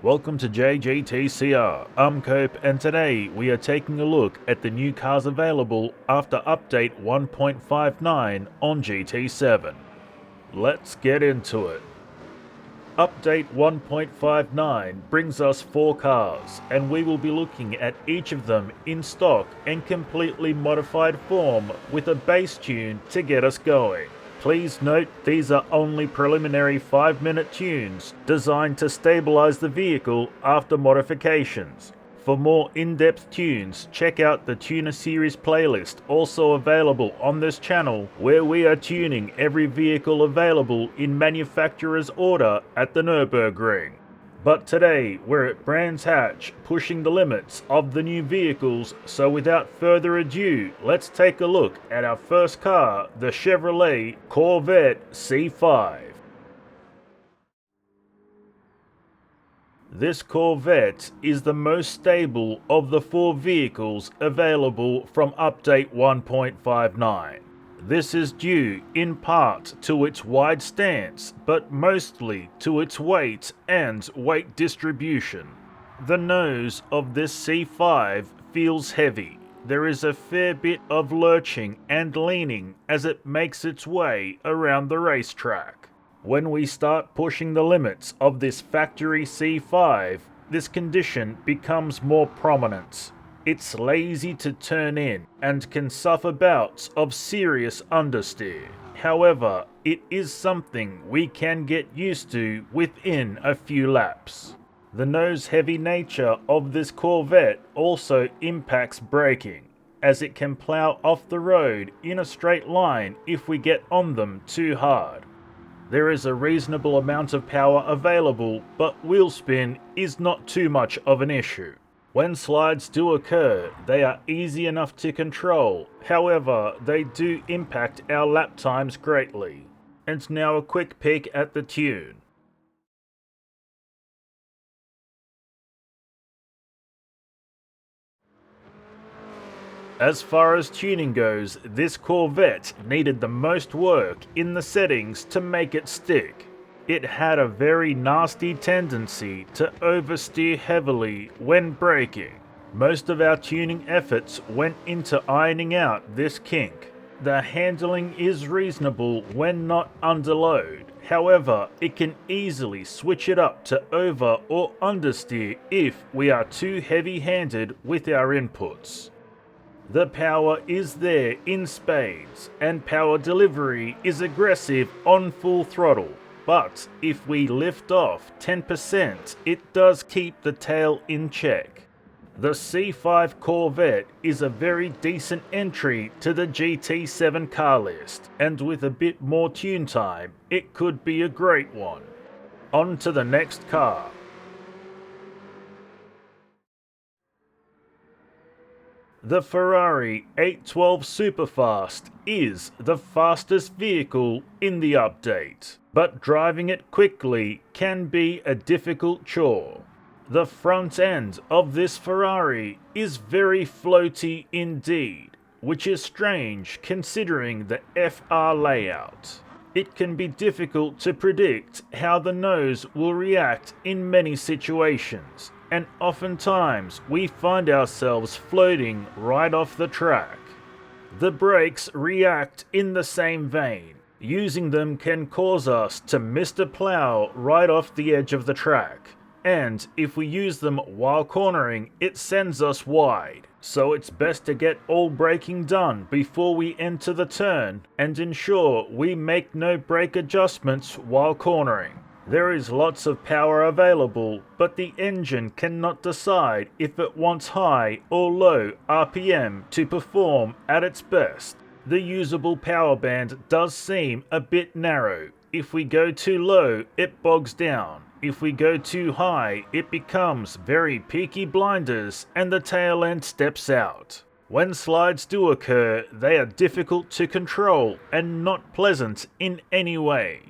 Welcome to JGTCR, I'm Cope, and today we are taking a look at the new cars available after update 1.59 on GT7. Let's get into it. Update 1.59 brings us 4 cars, and we will be looking at each of them in stock and completely modified form with a base tune to get us going. Please note these are only preliminary 5-minute tunes designed to stabilize the vehicle after modifications. For more in-depth tunes, check out the Tuner Series playlist, also available on this channel, where we are tuning every vehicle available in manufacturer's order at the Nürburgring. But today, we're at Brands Hatch, pushing the limits of the new vehicles, so without further ado, let's take a look at our first car, the Chevrolet Corvette C5. This Corvette is the most stable of the 4 vehicles available from update 1.59. This is due in part to its wide stance, but mostly to its weight and weight distribution. The nose of this C5 feels heavy. There is a fair bit of lurching and leaning as it makes its way around the racetrack. When we start pushing the limits of this factory C5, this condition becomes more prominent. It's lazy to turn in and can suffer bouts of serious understeer. However, it is something we can get used to within a few laps. The nose-heavy nature of this Corvette also impacts braking, as it can plow off the road in a straight line if we get on them too hard. There is a reasonable amount of power available, but wheel spin is not too much of an issue. When slides do occur, they are easy enough to control, however, they do impact our lap times greatly. And now a quick peek at the tune. As far as tuning goes, this Corvette needed the most work in the settings to make it stick. It had a very nasty tendency to oversteer heavily when braking. Most of our tuning efforts went into ironing out this kink. The handling is reasonable when not under load. However, it can easily switch it up to over or understeer if we are too heavy-handed with our inputs. The power is there in spades, and power delivery is aggressive on full throttle. But if we lift off 10%, it does keep the tail in check. The C5 Corvette is a very decent entry to the GT7 car list, and with a bit more tune time, it could be a great one. On to the next car. The Ferrari 812 Superfast is the fastest vehicle in the update, but driving it quickly can be a difficult chore. The front end of this Ferrari is very floaty indeed, which is strange considering the FR layout. It can be difficult to predict how the nose will react in many situations, and oftentimes we find ourselves floating right off the track. The brakes react in the same vein. Using them can cause us to miss the plow right off the edge of the track, and if we use them while cornering, it sends us wide. So it's best to get all braking done before we enter the turn and ensure we make no brake adjustments while cornering. There is lots of power available, but the engine cannot decide if it wants high or low RPM to perform at its best. The usable power band does seem a bit narrow. If we go too low, it bogs down. If we go too high, it becomes very peaky blinders and the tail end steps out. When slides do occur, they are difficult to control and not pleasant in any way.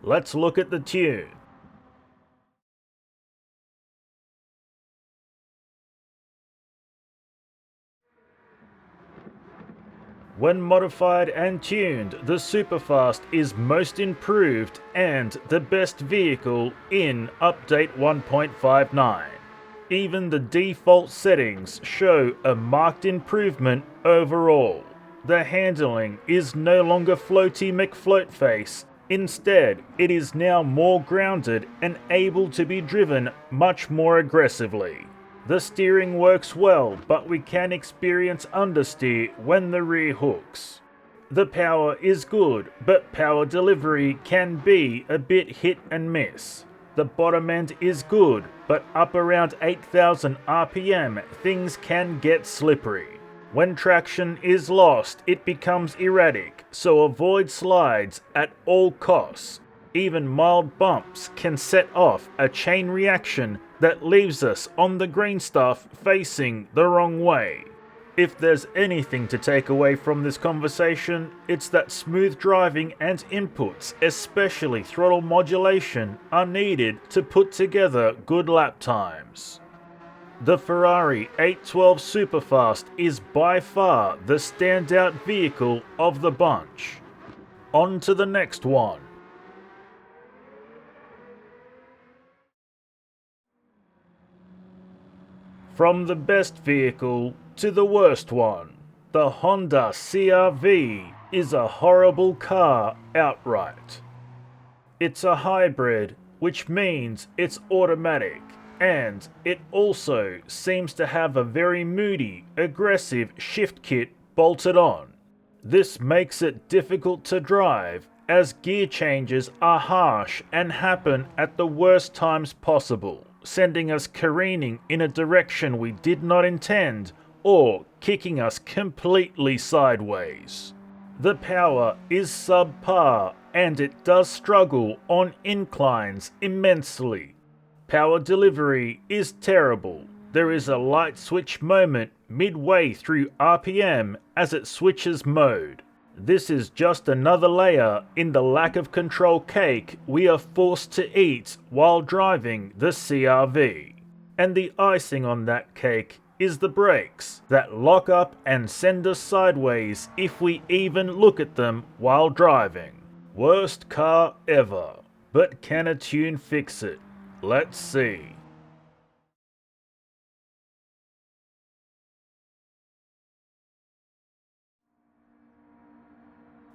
Let's look at the tune. When modified and tuned, the Superfast is most improved and the best vehicle in Update 1.59. Even the default settings show a marked improvement overall. The handling is no longer floaty McFloatface. Instead, it is now more grounded and able to be driven much more aggressively. The steering works well, but we can experience understeer when the rear hooks. The power is good, but power delivery can be a bit hit and miss. The bottom end is good, but up around 8,000 RPM things can get slippery. When traction is lost, it becomes erratic, so avoid slides at all costs. Even mild bumps can set off a chain reaction that leaves us on the green stuff facing the wrong way. If there's anything to take away from this conversation, it's that smooth driving and inputs, especially throttle modulation, are needed to put together good lap times. The Ferrari 812 Superfast is by far the standout vehicle of the bunch. On to the next one. From the best vehicle to the worst one, the Honda CR-V is a horrible car outright. It's a hybrid, which means it's automatic, and it also seems to have a very moody, aggressive shift kit bolted on. This makes it difficult to drive, as gear changes are harsh and happen at the worst times possible, sending us careening in a direction we did not intend, or kicking us completely sideways. The power is subpar, and it does struggle on inclines immensely. Power delivery is terrible. There is a light switch moment midway through RPM as it switches mode. This is just another layer in the lack of control cake we are forced to eat while driving the CR-V. And the icing on that cake is the brakes that lock up and send us sideways if we even look at them while driving. Worst car ever. But can a tune fix it? Let's see.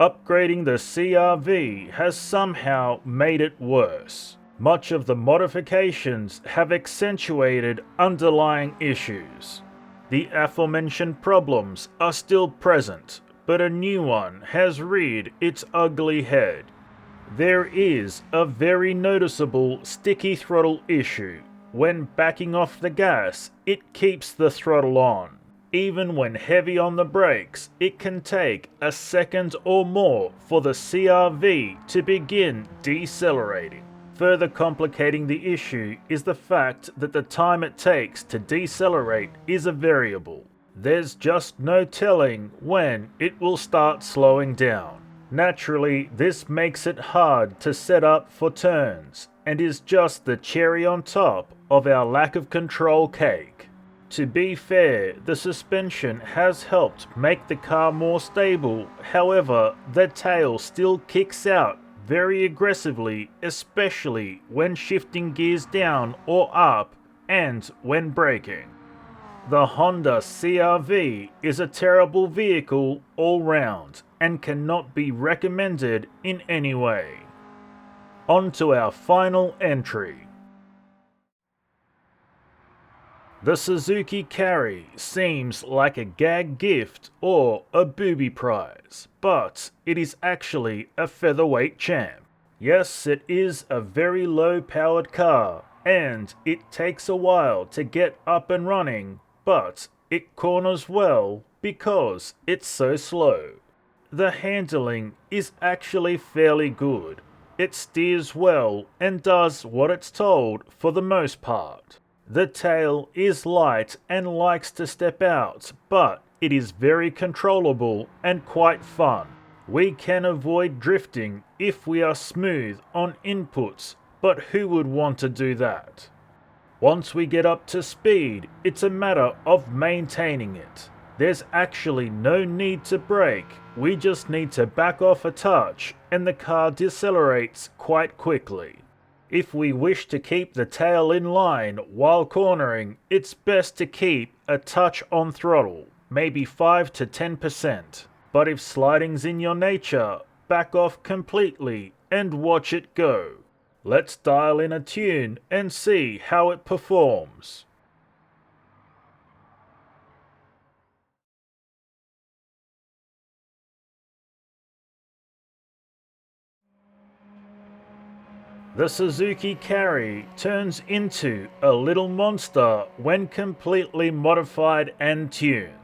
Upgrading the CR-V has somehow made it worse. Much of the modifications have accentuated underlying issues. The aforementioned problems are still present, but a new one has reared its ugly head. There is a very noticeable sticky throttle issue. When backing off the gas, it keeps the throttle on. Even when heavy on the brakes, it can take a second or more for the CR-V to begin decelerating. Further complicating the issue is the fact that the time it takes to decelerate is a variable. There's just no telling when it will start slowing down. Naturally, this makes it hard to set up for turns, and is just the cherry on top of our lack of control cake. To be fair, the suspension has helped make the car more stable, however, the tail still kicks out very aggressively, especially when shifting gears down or up and when braking. The Honda CR-V is a terrible vehicle all round and cannot be recommended in any way. On to our final entry. The Suzuki Carry seems like a gag gift or a booby prize, but it is actually a featherweight champ. Yes, it is a very low-powered car, and it takes a while to get up and running, but it corners well because it's so slow. The handling is actually fairly good. It steers well and does what it's told for the most part. The tail is light and likes to step out, but it is very controllable and quite fun. We can avoid drifting if we are smooth on inputs, but who would want to do that? Once we get up to speed, it's a matter of maintaining it. There's actually no need to brake, we just need to back off a touch and the car decelerates quite quickly. If we wish to keep the tail in line while cornering, it's best to keep a touch on throttle, maybe 5 to 10%. But if sliding's in your nature, back off completely and watch it go. Let's dial in a tune and see how it performs. The Suzuki Carry turns into a little monster when completely modified and tuned.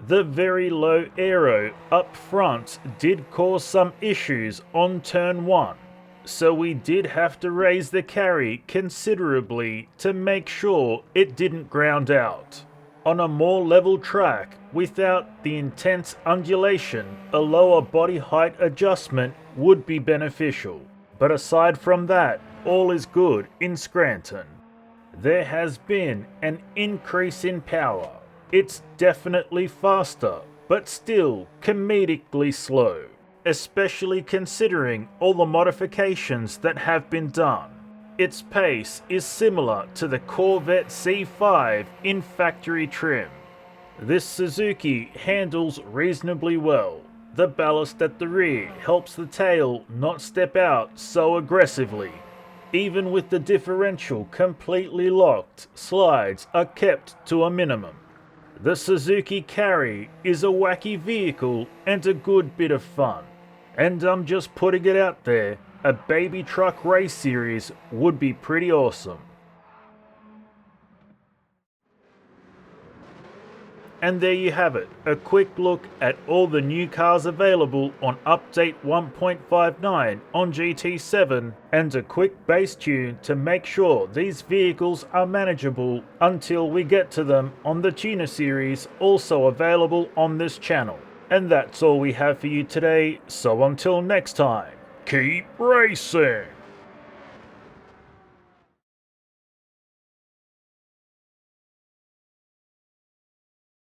The very low aero up front did cause some issues on turn 1, so we did have to raise the Carry considerably to make sure it didn't ground out. On a more level track, without the intense undulation, a lower body height adjustment would be beneficial. But aside from that, all is good in Scranton. There has been an increase in power. It's definitely faster, but still comedically slow, especially considering all the modifications that have been done. Its pace is similar to the Corvette C5 in factory trim. This Suzuki handles reasonably well. The ballast at the rear helps the tail not step out so aggressively. Even with the differential completely locked, slides are kept to a minimum. The Suzuki Carry is a wacky vehicle and a good bit of fun. And I'm just putting it out there, a baby truck race series would be pretty awesome. And there you have it, a quick look at all the new cars available on update 1.59 on GT7 and a quick base tune to make sure these vehicles are manageable until we get to them on the tuner series also available on this channel. And that's all we have for you today, so until next time, keep racing!